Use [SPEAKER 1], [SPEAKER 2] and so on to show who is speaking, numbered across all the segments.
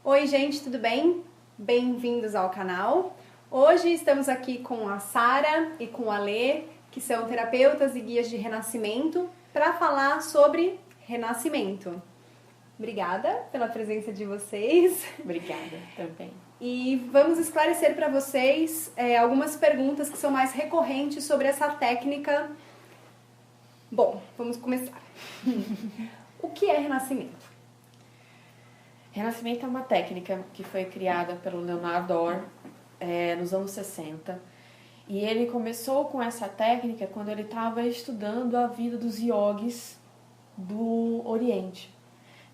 [SPEAKER 1] Oi, gente, tudo bem? Bem-vindos ao canal. Hoje estamos aqui com a Sara e com a Lê, que são terapeutas e guias de renascimento, para falar sobre renascimento. Obrigada pela presença de vocês.
[SPEAKER 2] Obrigada também.
[SPEAKER 1] E vamos esclarecer para vocês algumas perguntas que são mais recorrentes sobre essa técnica. Bom, vamos começar. O que é renascimento?
[SPEAKER 2] Renascimento é uma técnica que foi criada pelo Leonard Orr nos anos 60. E ele começou com essa técnica quando ele estava estudando a vida dos yogis do Oriente.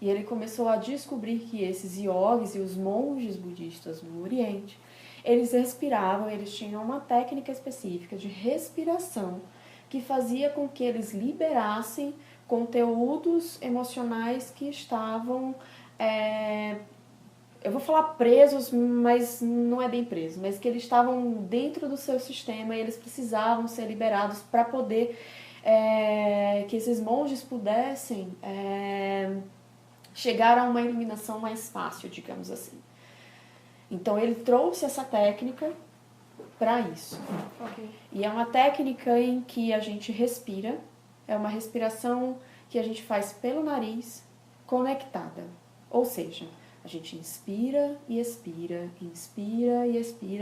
[SPEAKER 2] E ele começou a descobrir que esses yogis e os monges budistas do Oriente, eles respiravam, eles tinham uma técnica específica de respiração que fazia com que eles liberassem conteúdos emocionais que estavam, eu vou falar presos, mas não é bem presos, mas que eles estavam dentro do seu sistema e eles precisavam ser liberados para poder que esses monges pudessem chegar a uma iluminação mais fácil, digamos assim. Então ele trouxe essa técnica para isso.
[SPEAKER 1] Okay.
[SPEAKER 2] E é uma técnica em que a gente respira, é uma respiração que a gente faz pelo nariz conectada. Ou seja, a gente inspira e expira,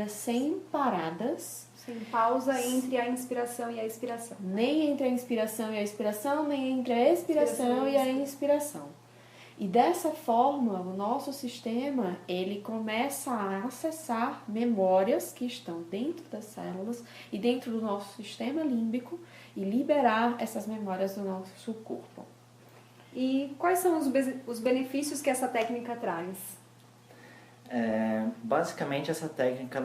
[SPEAKER 2] sem paradas.
[SPEAKER 1] Sem pausa entre a inspiração e a expiração.
[SPEAKER 2] Nem entre a inspiração e a expiração, nem entre a expiração e a inspiração. E dessa forma, o nosso sistema, ele começa a acessar memórias que estão dentro das células e dentro do nosso sistema límbico e liberar essas memórias do nosso corpo.
[SPEAKER 1] E quais são os benefícios que essa técnica traz?
[SPEAKER 3] Basicamente, essa técnica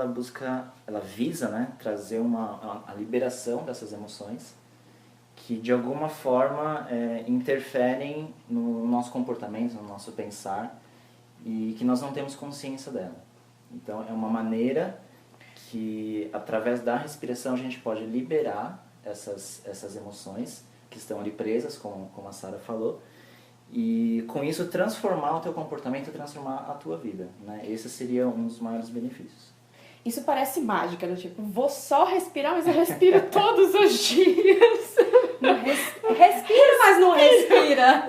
[SPEAKER 3] ela visa, né, trazer a liberação dessas emoções que de alguma forma interferem no nosso comportamento, no nosso pensar e que nós não temos consciência dela. Então é uma maneira que através da respiração a gente pode liberar essas emoções que estão ali presas, como a Sara falou, e com isso transformar o teu comportamento, transformar a tua vida, né? Esse seria um dos maiores benefícios.
[SPEAKER 2] Isso parece mágica, do tipo, vou só respirar, mas eu respiro todos os dias.
[SPEAKER 1] Respira, mas não respira.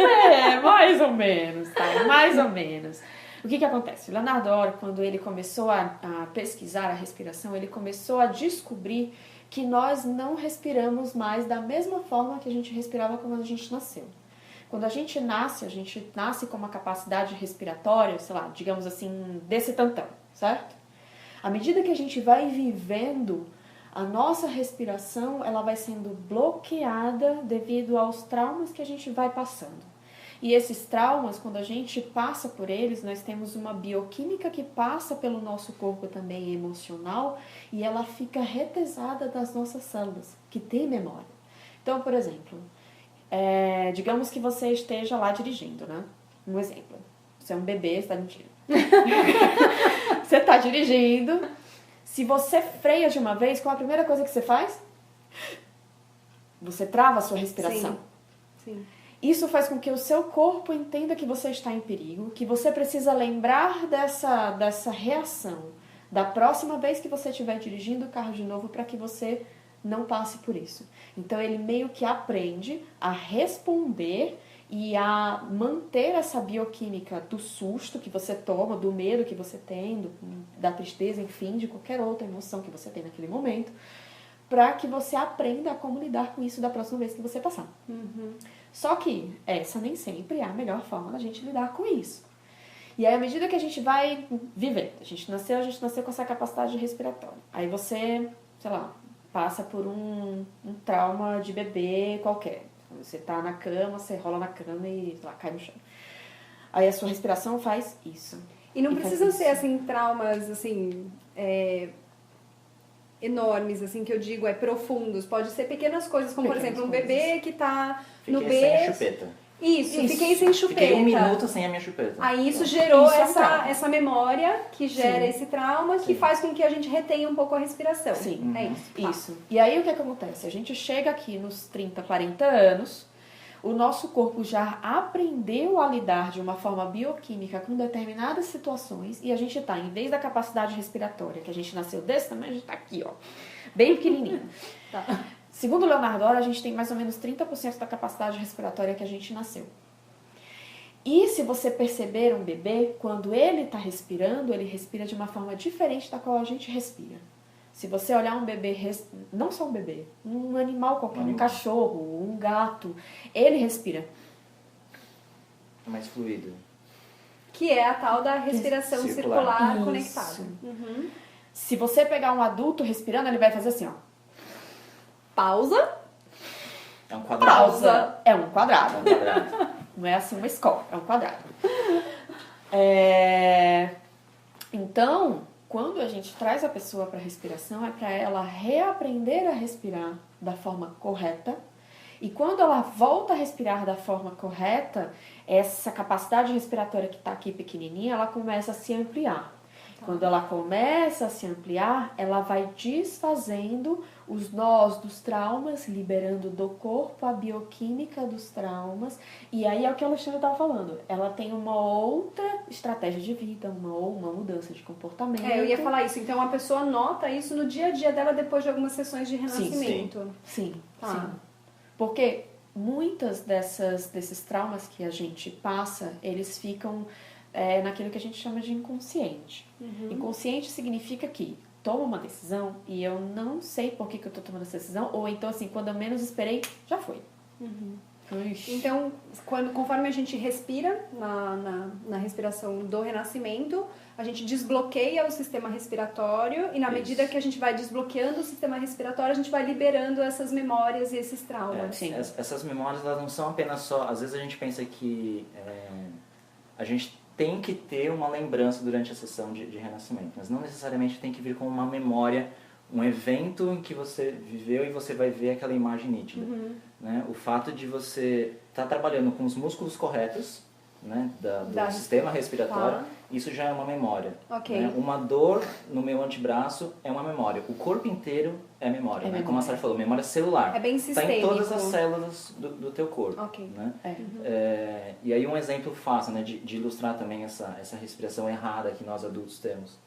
[SPEAKER 2] Mais ou menos, tá? Mais ou menos. O que acontece? O Leonard Orr, quando ele começou a pesquisar a respiração, ele começou a descobrir que nós não respiramos mais da mesma forma que a gente respirava quando a gente nasceu. Quando a gente nasce com uma capacidade respiratória, sei lá, digamos assim, desse tantão, certo? À medida que a gente vai vivendo, a nossa respiração ela vai sendo bloqueada devido aos traumas que a gente vai passando. E esses traumas, quando a gente passa por eles, nós temos uma bioquímica que passa pelo nosso corpo também emocional e ela fica retesada das nossas células, que tem memória. Então, por exemplo, digamos que você esteja lá dirigindo, né? Um exemplo. Você é um bebê, você está mentindo. Você está dirigindo. Se você freia de uma vez, qual a primeira coisa que você faz? Você trava a sua respiração.
[SPEAKER 1] Sim.
[SPEAKER 2] Isso faz com que o seu corpo entenda que você está em perigo, que você precisa lembrar dessa reação da próxima vez que você estiver dirigindo o carro de novo para que você não passe por isso. Então ele meio que aprende a responder e a manter essa bioquímica do susto que você toma, do medo que você tem, da tristeza, enfim, de qualquer outra emoção que você tem naquele momento, para que você aprenda a como lidar com isso da próxima vez que você passar.
[SPEAKER 1] Uhum.
[SPEAKER 2] Só que essa nem sempre é a melhor forma da gente lidar com isso. E aí, à medida que a gente vai viver, a gente nasceu com essa capacidade respiratória. Aí você, sei lá, passa por um trauma de bebê qualquer. Você tá na cama, você rola na cama e sei lá, cai no chão. Aí a sua respiração faz isso.
[SPEAKER 1] E não precisam ser, assim, traumas, assim, enormes, assim, que eu digo, profundos. Pode ser pequenas coisas, como, por exemplo, um bebê que tá no berço.
[SPEAKER 3] Fiquei sem a chupeta.
[SPEAKER 1] Isso, fiquei sem chupeta.
[SPEAKER 3] Fiquei 1 minuto sem a minha chupeta.
[SPEAKER 1] Aí isso gerou
[SPEAKER 2] Isso
[SPEAKER 1] essa memória que gera esse trauma, que
[SPEAKER 3] Sim.
[SPEAKER 1] faz com que a gente retenha um pouco a respiração.
[SPEAKER 2] Sim.
[SPEAKER 1] É isso. Tá.
[SPEAKER 2] Isso. E aí o que acontece? A gente chega aqui nos 30, 40 anos, o nosso corpo já aprendeu a lidar de uma forma bioquímica com determinadas situações e a gente está, em vez da capacidade respiratória, que a gente nasceu desse tamanho, a gente está aqui, ó, bem pequenininho.
[SPEAKER 1] Tá.
[SPEAKER 2] Segundo o Leonardo Ora, a gente tem mais ou menos 30% da capacidade respiratória que a gente nasceu. E se você perceber um bebê, quando ele está respirando, ele respira de uma forma diferente da qual a gente respira. Se você olhar um bebê, não só um bebê, um animal qualquer, um cachorro, um gato, ele respira.
[SPEAKER 3] É mais fluido.
[SPEAKER 1] Que é a tal da respiração circular
[SPEAKER 2] Isso.
[SPEAKER 1] conectada. Uhum.
[SPEAKER 2] Se você pegar um adulto respirando, ele vai fazer assim, ó.
[SPEAKER 1] Pausa.
[SPEAKER 3] É um quadrado.
[SPEAKER 2] Pausa. É um quadrado.
[SPEAKER 3] É um quadrado.
[SPEAKER 2] Não é assim uma escola, é um quadrado. Então, quando a gente traz a pessoa para a respiração, é para ela reaprender a respirar da forma correta. E quando ela volta a respirar da forma correta, essa capacidade respiratória que está aqui pequenininha, ela começa a se ampliar. Quando ela começa a se ampliar, ela vai desfazendo os nós dos traumas, liberando do corpo a bioquímica dos traumas. E aí é o que a Alexandra estava falando. Ela tem uma outra estratégia de vida, uma mudança de comportamento.
[SPEAKER 1] Eu ia falar isso. Então, a pessoa nota isso no dia a dia dela depois de algumas sessões de renascimento.
[SPEAKER 2] Sim.
[SPEAKER 1] Tá.
[SPEAKER 2] Porque muitas desses traumas que a gente passa, eles ficam naquilo que a gente chama de inconsciente. Inconsciente significa que tomo uma decisão e eu não sei por que eu tô tomando essa decisão, ou então assim, quando eu menos esperei, já foi.
[SPEAKER 1] Então, conforme a gente respira na respiração do renascimento, a gente desbloqueia o sistema respiratório e na medida que a gente vai desbloqueando o sistema respiratório, a gente vai liberando essas memórias e esses traumas.
[SPEAKER 3] Essas memórias, elas não são apenas só... Às vezes a gente pensa que a gente tem que ter uma lembrança durante a sessão de renascimento, mas não necessariamente tem que vir com uma memória, um evento em que você viveu e você vai ver aquela imagem nítida. Né? O fato de você estar trabalhando com os músculos corretos, né, do sistema respiratório, isso já é uma memória. Né? Uma dor no meu antebraço é uma memória. O corpo inteiro é memória. Né? Como a Sara falou, memória celular.
[SPEAKER 1] É bem sistêmico.
[SPEAKER 3] Está em todas as células do teu corpo. Né? E aí um exemplo fácil, né, de ilustrar também essa respiração errada que nós adultos temos.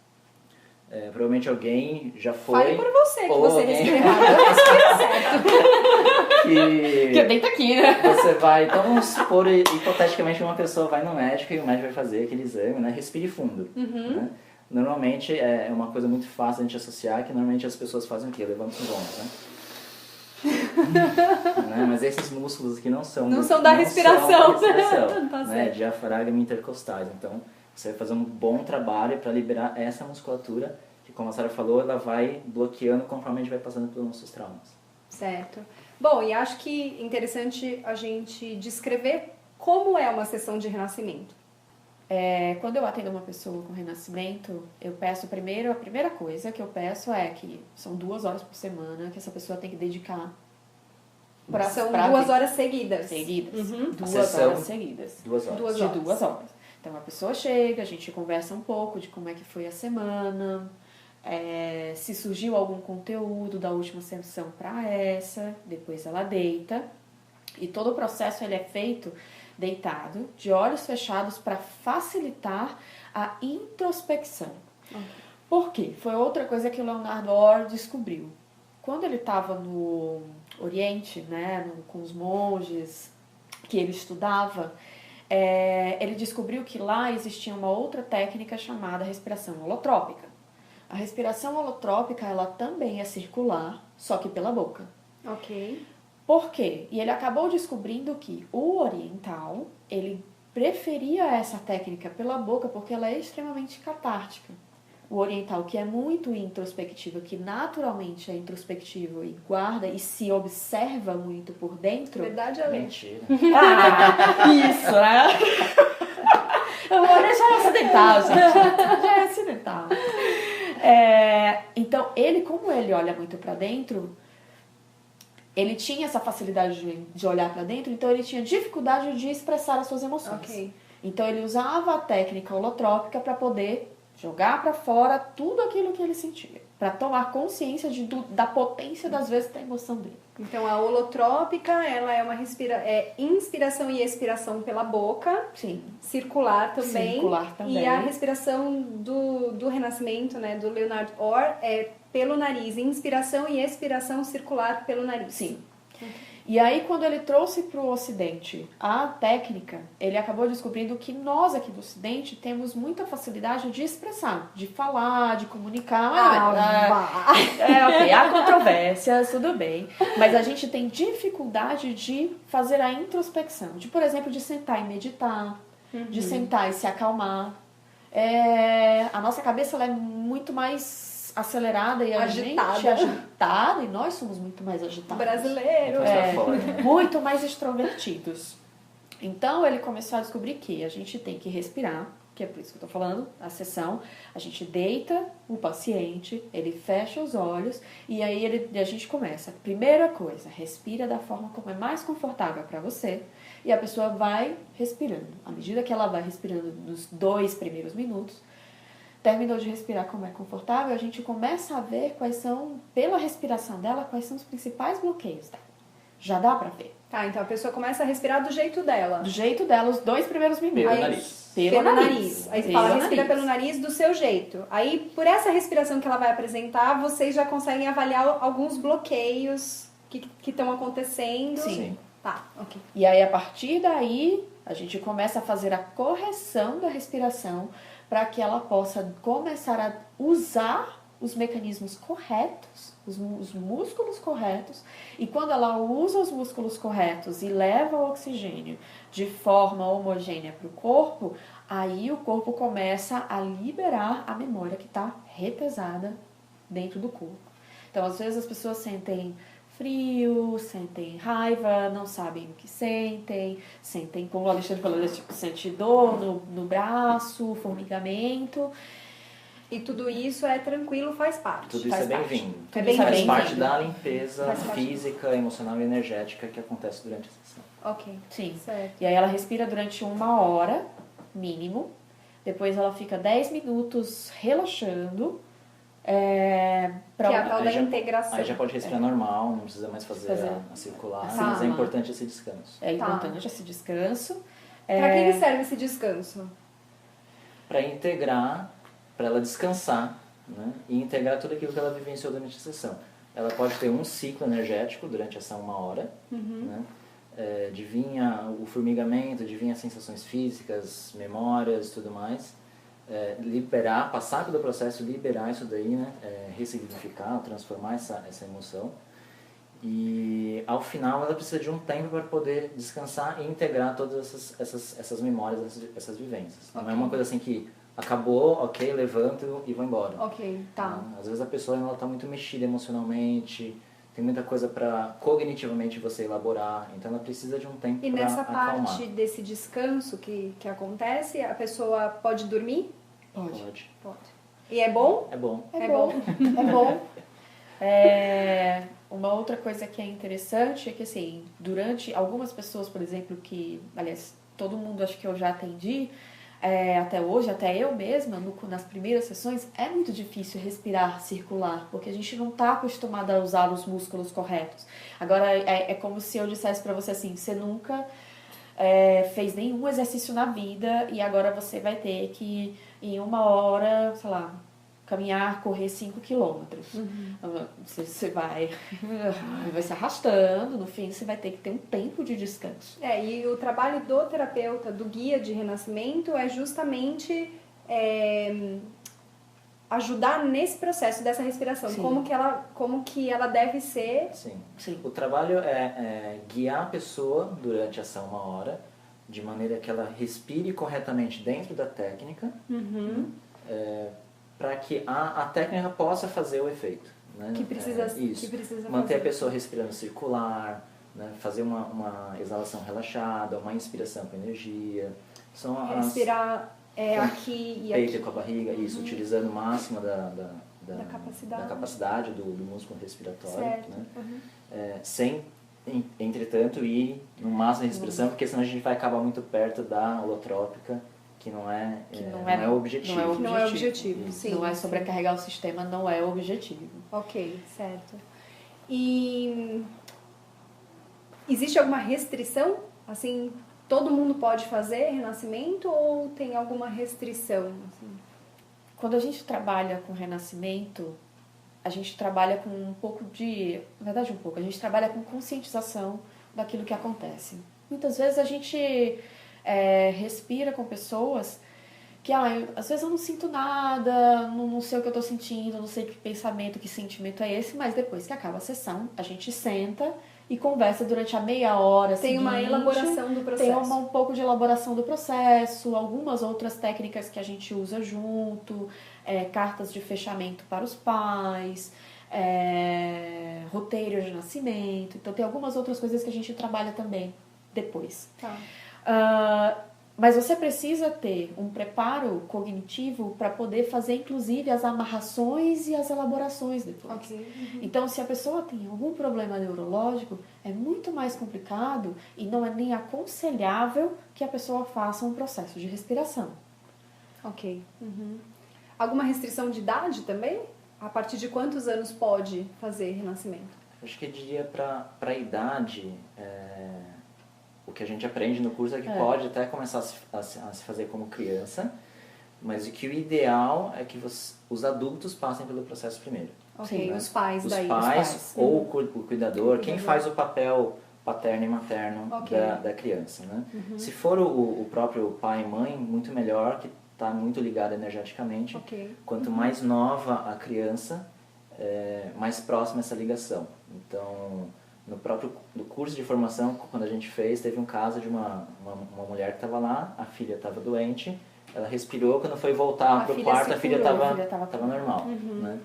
[SPEAKER 3] Provavelmente alguém já foi...
[SPEAKER 1] Fale por você, que você respira errado.
[SPEAKER 2] Eu
[SPEAKER 1] respiro certo.
[SPEAKER 2] Que eu deito aqui, né?
[SPEAKER 3] Você vai... Então vamos supor, hipoteticamente, uma pessoa vai no médico e o médico vai fazer aquele exame, né? Respire fundo. Né? Normalmente, é uma coisa muito fácil a gente associar, que normalmente as pessoas fazem o quê? Levantam os ombros, né? Mas esses músculos aqui não são
[SPEAKER 1] da respiração.
[SPEAKER 3] Tá, né? Diafragma intercostais. Então, você vai fazer um bom trabalho para liberar essa musculatura, que como a Sara falou, ela vai bloqueando conforme a gente vai passando pelos nossos traumas.
[SPEAKER 1] Certo. Bom, e acho que é interessante a gente descrever como é uma sessão de renascimento.
[SPEAKER 2] Quando eu atendo uma pessoa com renascimento, eu peço primeiro, a primeira coisa que eu peço é que são 2 horas por semana que essa pessoa tem que dedicar.
[SPEAKER 1] São 2 horas seguidas.
[SPEAKER 2] 2 horas seguidas.
[SPEAKER 3] 2 horas.
[SPEAKER 2] 2 horas. De 2 horas. Então a pessoa chega, a gente conversa um pouco de como é que foi a semana, se surgiu algum conteúdo da última sessão para essa, depois ela deita. E todo o processo ele é feito deitado, de olhos fechados, para facilitar a introspecção. Por quê? Foi outra coisa que o Leonardo Orr descobriu. Quando ele estava no Oriente, né, com os monges que ele estudava, ele descobriu que lá existia uma outra técnica chamada respiração holotrópica. A respiração holotrópica, ela também é circular, só que pela boca. Por quê? E ele acabou descobrindo que o oriental, ele preferia essa técnica pela boca porque ela é extremamente catártica. O oriental, que é muito introspectivo, que naturalmente é introspectivo e guarda e se observa muito por dentro...
[SPEAKER 1] Verdade, Ale?
[SPEAKER 3] Mentira.
[SPEAKER 2] Isso, né? Eu vou deixar ocidental, gente. Já é ocidental. Então, como ele olha muito pra dentro, ele tinha essa facilidade de olhar pra dentro, então ele tinha dificuldade de expressar as suas emoções. Então, ele usava a técnica holotrópica para poder jogar para fora tudo aquilo que ele sentia. para tomar consciência da potência das vezes da emoção dele.
[SPEAKER 1] Então, a holotrópica, ela é uma inspiração e expiração pela boca.
[SPEAKER 2] Sim.
[SPEAKER 1] Circular também.
[SPEAKER 2] Circular também.
[SPEAKER 1] E a respiração do Renascimento, né, do Leonard Orr, é pelo nariz. Inspiração e expiração circular pelo nariz.
[SPEAKER 2] Sim. E aí, quando ele trouxe para o Ocidente a técnica, ele acabou descobrindo que nós aqui do Ocidente temos muita facilidade de expressar, de falar, de comunicar. Ok, há controvérsias, tudo bem. Mas a gente tem dificuldade de fazer a introspecção. De, por exemplo, de sentar e meditar, de sentar e se acalmar. A nossa cabeça ela é muito mais acelerada e agitada, e nós somos muito mais agitados.
[SPEAKER 1] Brasileiro.
[SPEAKER 2] Muito mais extrovertidos. Então ele começou a descobrir que a gente tem que respirar, que é por isso que eu tô falando, a sessão, a gente deita o paciente, ele fecha os olhos e aí a gente começa. Primeira coisa, respira da forma como é mais confortável para você e a pessoa vai respirando. À medida que ela vai respirando nos 2 primeiros minutos, terminou de respirar como é confortável, a gente começa a ver quais são, pela respiração dela, quais são os principais bloqueios dela. Já dá pra ver.
[SPEAKER 1] Tá, então a pessoa começa a respirar do jeito dela.
[SPEAKER 2] Do jeito dela, os 2 primeiros minutos.
[SPEAKER 3] Pelo nariz.
[SPEAKER 1] Pelo nariz. Aí você fala, respira pelo nariz do seu jeito. Aí, por essa respiração que ela vai apresentar, vocês já conseguem avaliar alguns bloqueios que estão acontecendo.
[SPEAKER 2] Sim.
[SPEAKER 1] Tá, ok.
[SPEAKER 2] E aí, a partir daí, a gente começa a fazer a correção da respiração para que ela possa começar a usar os mecanismos corretos, os músculos corretos, e quando ela usa os músculos corretos e leva o oxigênio de forma homogênea para o corpo, aí o corpo começa a liberar a memória que está repesada dentro do corpo. Então, às vezes as pessoas sentem frio, sentem raiva, não sabem o que sentem, como o Alexandre falou, tipo, sente dor no braço, formigamento.
[SPEAKER 1] E tudo isso é tranquilo, faz parte.
[SPEAKER 3] Tudo isso é bem-vindo.
[SPEAKER 1] Faz
[SPEAKER 3] parte da limpeza física, emocional e energética que acontece durante a sessão.
[SPEAKER 1] Ok.
[SPEAKER 2] Sim.
[SPEAKER 1] Certo.
[SPEAKER 2] E aí ela respira durante 1 hora, mínimo. Depois ela fica 10 minutos relaxando.
[SPEAKER 1] Que é a tal da integração.
[SPEAKER 3] Aí já pode respirar normal, não precisa mais fazer a circular, mas é importante esse descanso.
[SPEAKER 2] É importante esse descanso.
[SPEAKER 1] Para que serve esse descanso?
[SPEAKER 3] Para integrar, para ela descansar, né? E integrar tudo aquilo que ela vivenciou durante a sessão. Ela pode ter um ciclo energético durante essa 1 hora, né? De vir o formigamento, de vir as sensações físicas, memórias, tudo mais. Liberar, passar pelo processo, liberar isso daí, né? Ressignificar, transformar essa emoção. E ao final ela precisa de um tempo para poder descansar e integrar todas essas memórias, essas vivências. Okay. Não é uma coisa assim que acabou, ok, levanto e vou embora.
[SPEAKER 1] Ok, tá.
[SPEAKER 3] Às vezes a pessoa está muito mexida emocionalmente, tem muita coisa para cognitivamente você elaborar, então ela precisa de um tempo para acalmar.
[SPEAKER 1] E nessa parte desse descanso que acontece, a pessoa pode dormir?
[SPEAKER 3] Pode.
[SPEAKER 1] E é bom?
[SPEAKER 3] É bom.
[SPEAKER 2] É bom. Uma outra coisa que é interessante é que, assim, durante algumas pessoas, por exemplo, que, aliás, todo mundo acho que eu já atendi, até hoje, até eu mesma, nas primeiras sessões, é muito difícil respirar circular, porque a gente não está acostumada a usar os músculos corretos. Agora, é como se eu dissesse para você assim, você nunca fez nenhum exercício na vida e agora você vai ter que, em 1 hora, sei lá, caminhar, correr 5 quilômetros. Você vai se arrastando, no fim você vai ter que ter um tempo de descanso.
[SPEAKER 1] E o trabalho do terapeuta, do guia de renascimento, é justamente ajudar nesse processo dessa respiração. Como que ela deve ser.
[SPEAKER 3] Sim. O trabalho é guiar a pessoa durante essa 1 hora, de maneira que ela respire corretamente dentro da técnica, para que a técnica possa fazer o efeito. Né?
[SPEAKER 1] Que precisa
[SPEAKER 3] manter
[SPEAKER 1] fazer.
[SPEAKER 3] A pessoa respirando circular, né? Fazer uma exalação relaxada, uma inspiração com energia.
[SPEAKER 1] Respirar aqui e
[SPEAKER 3] peito
[SPEAKER 1] aqui.
[SPEAKER 3] Com a barriga, isso, utilizando o máximo da
[SPEAKER 1] capacidade
[SPEAKER 3] do músculo respiratório.
[SPEAKER 1] Certo.
[SPEAKER 3] Né? Sem, entretanto, ir no máximo de respiração, porque senão a gente vai acabar muito perto da holotrópica, que não é,
[SPEAKER 2] não é
[SPEAKER 3] o objetivo.
[SPEAKER 1] Não é o objetivo, sim.
[SPEAKER 2] Não é sobrecarregar o sistema, não é o objetivo.
[SPEAKER 1] Ok, certo. E existe alguma restrição? Assim, todo mundo pode fazer renascimento ou tem alguma restrição? Assim?
[SPEAKER 2] Quando a gente trabalha com renascimento, a gente trabalha com um pouco de... Na verdade, um pouco. A gente trabalha com conscientização daquilo que acontece. Muitas vezes a gente respira com pessoas que, às vezes eu não sinto nada, não sei o que eu tô sentindo, não sei que pensamento, que sentimento é esse, mas depois que acaba a sessão, a gente senta e conversa durante a meia hora
[SPEAKER 1] seguinte. Tem uma elaboração do processo.
[SPEAKER 2] Tem um pouco de elaboração do processo, algumas outras técnicas que a gente usa junto, cartas de fechamento para os pais, roteiro de nascimento. Então tem algumas outras coisas que a gente trabalha também depois.
[SPEAKER 1] Tá.
[SPEAKER 2] Mas você precisa ter um preparo cognitivo para poder fazer, inclusive, as amarrações e as elaborações depois.
[SPEAKER 1] Okay. Uhum.
[SPEAKER 2] Então, se a pessoa tem algum problema neurológico, é muito mais complicado e não é nem aconselhável que a pessoa faça um processo de respiração.
[SPEAKER 1] Ok. Uhum. Alguma restrição de idade também? A partir de quantos anos pode fazer renascimento?
[SPEAKER 3] Acho que eu diria para a idade... O que a gente aprende no curso é que pode até começar a se fazer como criança, mas o que o ideal é que os adultos passem pelo processo primeiro.
[SPEAKER 1] Ok,
[SPEAKER 3] né?
[SPEAKER 1] os pais
[SPEAKER 3] os
[SPEAKER 1] daí.
[SPEAKER 3] Pais ou o cuidador, quem faz o papel paterno e materno da criança. Né?
[SPEAKER 1] Uhum.
[SPEAKER 3] Se for o próprio pai e mãe, muito melhor, que está muito ligado energeticamente. Quanto mais nova a criança, mais próxima essa ligação. Então... No próprio curso de formação, quando a gente fez, teve um caso de uma mulher que estava lá, a filha estava doente, ela respirou, quando foi voltar para o quarto, a filha estava normal.
[SPEAKER 1] Uhum.
[SPEAKER 3] Né?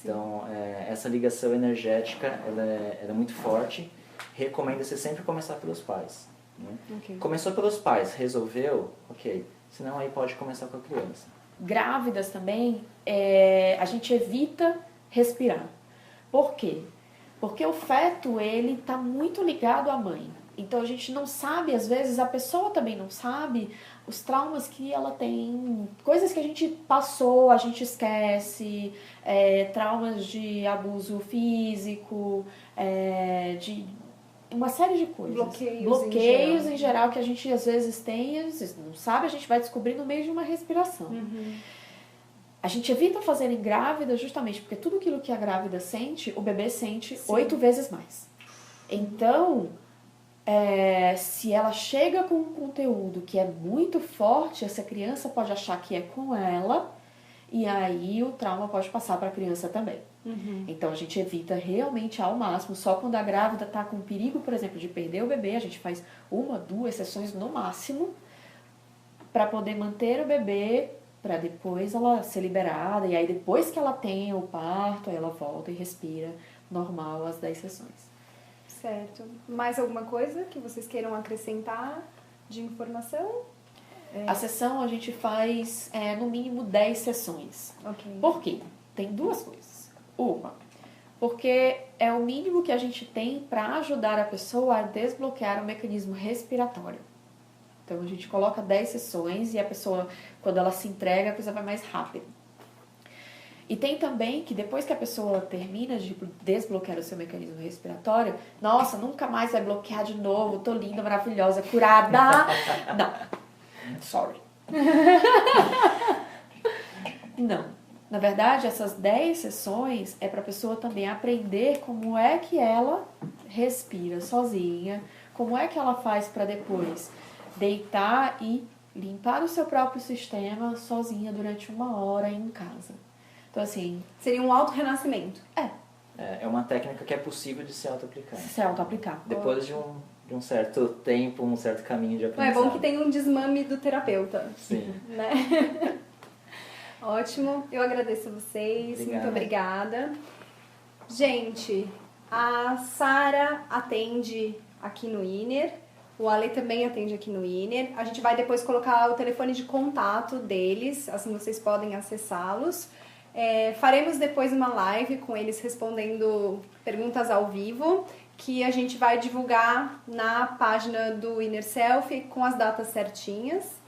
[SPEAKER 3] Então, essa ligação energética ela é muito forte. Recomenda-se sempre começar pelos pais. Né?
[SPEAKER 1] Okay.
[SPEAKER 3] Começou pelos pais, resolveu? Ok. Senão aí pode começar com a criança.
[SPEAKER 2] Grávidas também, a gente evita respirar. Por quê? Porque o feto, ele está muito ligado à mãe. Então, a gente não sabe, às vezes, a pessoa também não sabe os traumas que ela tem, coisas que a gente passou, a gente esquece, traumas de abuso físico, de uma série de coisas. Bloqueios em geral que a gente, às vezes, tem, às vezes não sabe, a gente vai descobrir no meio de uma respiração.
[SPEAKER 1] Uhum.
[SPEAKER 2] A gente evita fazer em grávida justamente porque tudo aquilo que a grávida sente, o bebê sente 8 vezes mais. Então, se ela chega com um conteúdo que é muito forte, essa criança pode achar que é com ela e aí o trauma pode passar para a criança também.
[SPEAKER 1] Uhum.
[SPEAKER 2] Então, a gente evita realmente ao máximo, só quando a grávida está com perigo, por exemplo, de perder o bebê, a gente faz 1, 2 sessões no máximo para poder manter o bebê para depois ela ser liberada, e aí depois que ela tem o parto, aí ela volta e respira normal as 10 sessões.
[SPEAKER 1] Certo. Mais alguma coisa que vocês queiram acrescentar de informação?
[SPEAKER 2] A sessão a gente faz no mínimo 10 sessões.
[SPEAKER 1] Okay.
[SPEAKER 2] Por quê? Tem duas coisas. Uma, porque é o mínimo que a gente tem para ajudar a pessoa a desbloquear o mecanismo respiratório. Então, a gente coloca 10 sessões e a pessoa, quando ela se entrega, a coisa vai mais rápido. E tem também que depois que a pessoa termina de desbloquear o seu mecanismo respiratório, nossa, nunca mais vai bloquear de novo, tô linda, maravilhosa, curada. Não. Sorry. Não. Na verdade, essas 10 sessões é para a pessoa também aprender como é que ela respira sozinha, como é que ela faz para depois deitar e limpar o seu próprio sistema sozinha durante 1 hora em casa. Então, assim...
[SPEAKER 1] Seria um auto-renascimento.
[SPEAKER 3] É uma técnica que é possível de se auto-aplicar.
[SPEAKER 2] Se auto-aplicar.
[SPEAKER 3] Depois de um certo tempo, um certo caminho de
[SPEAKER 1] É
[SPEAKER 3] aprendizado.
[SPEAKER 1] bom que tem um desmame do terapeuta.
[SPEAKER 3] Sim.
[SPEAKER 1] Né? Ótimo. Eu agradeço a vocês.
[SPEAKER 3] Obrigado.
[SPEAKER 1] Muito obrigada. Gente, a Sara atende aqui no Iner. O Ale também atende aqui no Iner. A gente vai depois colocar o telefone de contato deles, assim vocês podem acessá-los. Faremos depois uma live com eles respondendo perguntas ao vivo, que a gente vai divulgar na página do Inner Self com as datas certinhas.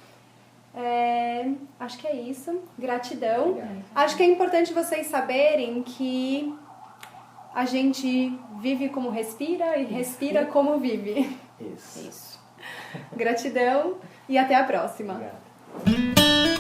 [SPEAKER 1] Acho que é isso. Gratidão.
[SPEAKER 3] Obrigado.
[SPEAKER 1] Acho que é importante vocês saberem que a gente vive como respira e respira como vive.
[SPEAKER 3] Isso.
[SPEAKER 2] Isso.
[SPEAKER 1] Gratidão e até a próxima.
[SPEAKER 3] Obrigado.